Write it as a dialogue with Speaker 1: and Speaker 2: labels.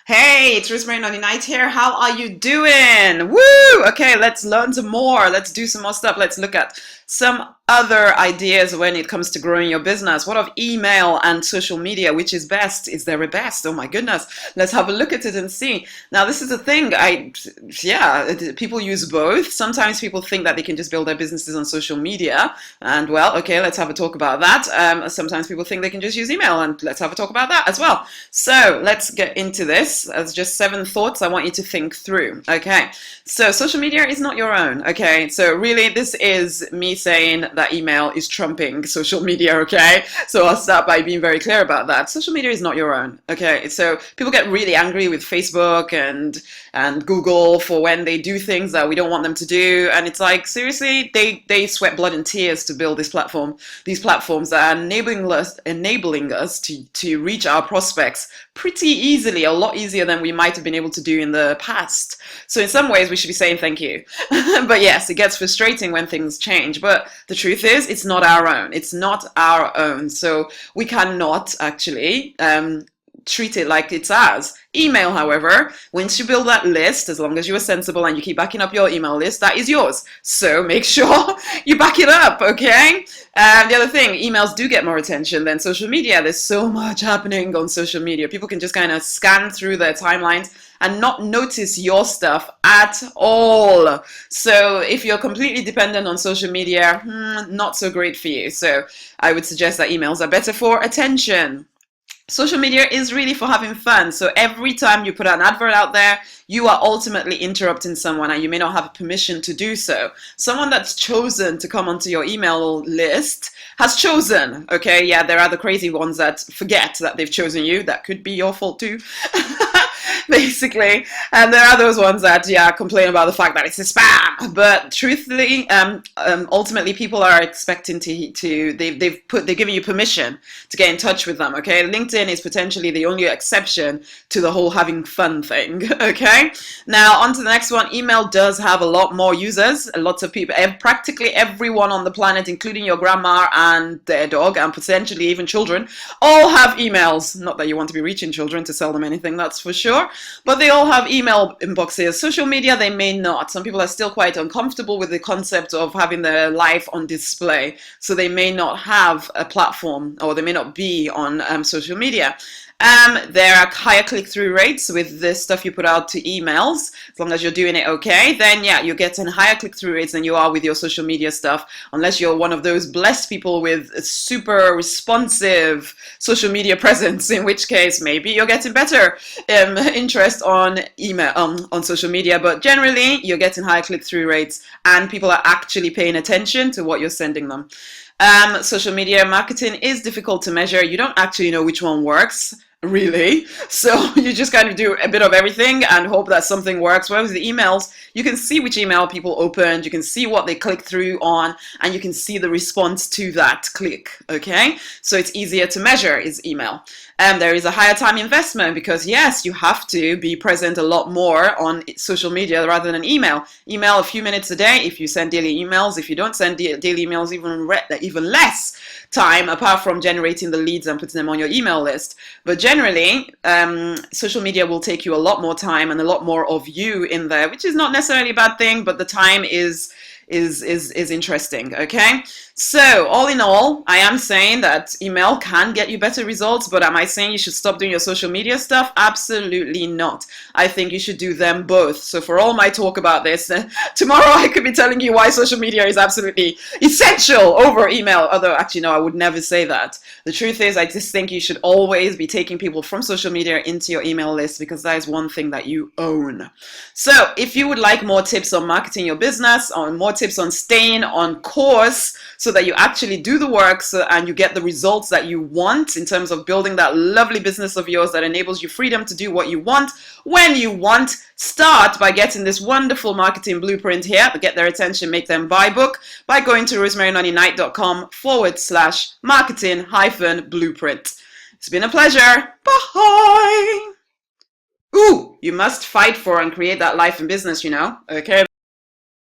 Speaker 1: Hey, it's Rosemary99 here. How are you doing? Woo! Okay, let's learn some more. Let's do some more stuff. Let's look at some other ideas when it comes to growing your business. What of email and social media? Which is best? Is there a best? Oh my goodness. Let's have a look at it and see. Now, this is the thing. People use both. Sometimes people think that they can just build their businesses on social media. And well, okay, let's have a talk about that. Sometimes people think they can just use email, and let's have a talk about that as well. So let's get into this. As just 7 thoughts I want you to think through. Okay, so social media is not your own. Okay, so really this is me saying that email is trumping social media. Okay, so I'll start by being very clear about that. Social media is not your own. Okay, so people get really angry with Facebook and Google for when they do things that we don't want them to do, and it's like, seriously, they sweat blood and tears to build these platforms that are enabling us to reach our prospects pretty easily, a lot easier than we might have been able to do in the past. So in some ways we should be saying thank you. But yes, it gets frustrating when things change, but the truth is it's not our own. It's not our own. So we cannot actually treat it like it's ours. Email, however, once you build that list, as long as you are sensible and you keep backing up your email list, that is yours. So make sure you back it up, okay? The other thing, emails do get more attention than social media. There's so much happening on social media. People can just kind of scan through their timelines and not notice your stuff at all. So if you're completely dependent on social media, not so great for you. So I would suggest that emails are better for attention. Social media is really for having fun. So every time you put an advert out there, you are ultimately interrupting someone, and you may not have permission to do so. Someone that's chosen to come onto your email list has chosen. Okay, yeah, there are the crazy ones that forget that they've chosen you. That could be your fault too. Basically, and there are those ones that complain about the fact that it's a spam, but truthfully, ultimately people are expecting they've given you permission to get in touch with them. Okay, LinkedIn is potentially the only exception to the whole having fun thing. Okay, now on to the next one. Email does have a lot more users. Lots of people, practically everyone on the planet, including your grandma and their dog, and potentially even children, all have emails. Not that you want to be reaching children to sell them anything, that's for sure, but they all have email inboxes. Social media, they may not. Some people are still quite uncomfortable with the concept of having their life on display, so they may not have a platform, or they may not be on social media. There are higher click-through rates with the stuff you put out to emails. As long as you're doing it okay, then yeah, you're getting higher click-through rates than you are with your social media stuff, unless you're one of those blessed people with a super responsive social media presence, in which case maybe you're getting better interest on email, on social media. But generally, you're getting higher click-through rates, and people are actually paying attention to what you're sending them. Social media marketing is difficult to measure. You don't actually know which one works, really. So you just kind of do a bit of everything and hope that something works. Whereas the emails, you can see which email people opened, you can see what they clicked through on, and you can see the response to that click, okay? So it's easier to measure is email. There is a higher time investment because yes, you have to be present a lot more on social media rather than email. Email a few minutes a day if you send daily emails. If you don't send daily emails, even less time, apart from generating the leads and putting them on your email list. But generally, social media will take you a lot more time and a lot more of you in there, which is not necessarily a bad thing, but the time is interesting. Okay, so all in all, I am saying that email can get you better results, but am I saying you should stop doing your social media stuff? Absolutely not. I think you should do them both. So for all my talk about this, tomorrow I could be telling you why social media is absolutely essential over email, although actually no, I would never say that. The truth is, I just think you should always be taking people from social media into your email list, because that is one thing that you own. So if you would like more tips on marketing your business, or more tips on staying on course so that you actually do the work and you get the results that you want in terms of building that lovely business of yours that enables you freedom to do what you want when you want, start by getting this wonderful marketing blueprint here. Get their attention, make them buy book by going to rosemary99.com/marketing-blueprint. It's been a pleasure. Bye. Ooh, you must fight for and create that life and business, you know. Okay.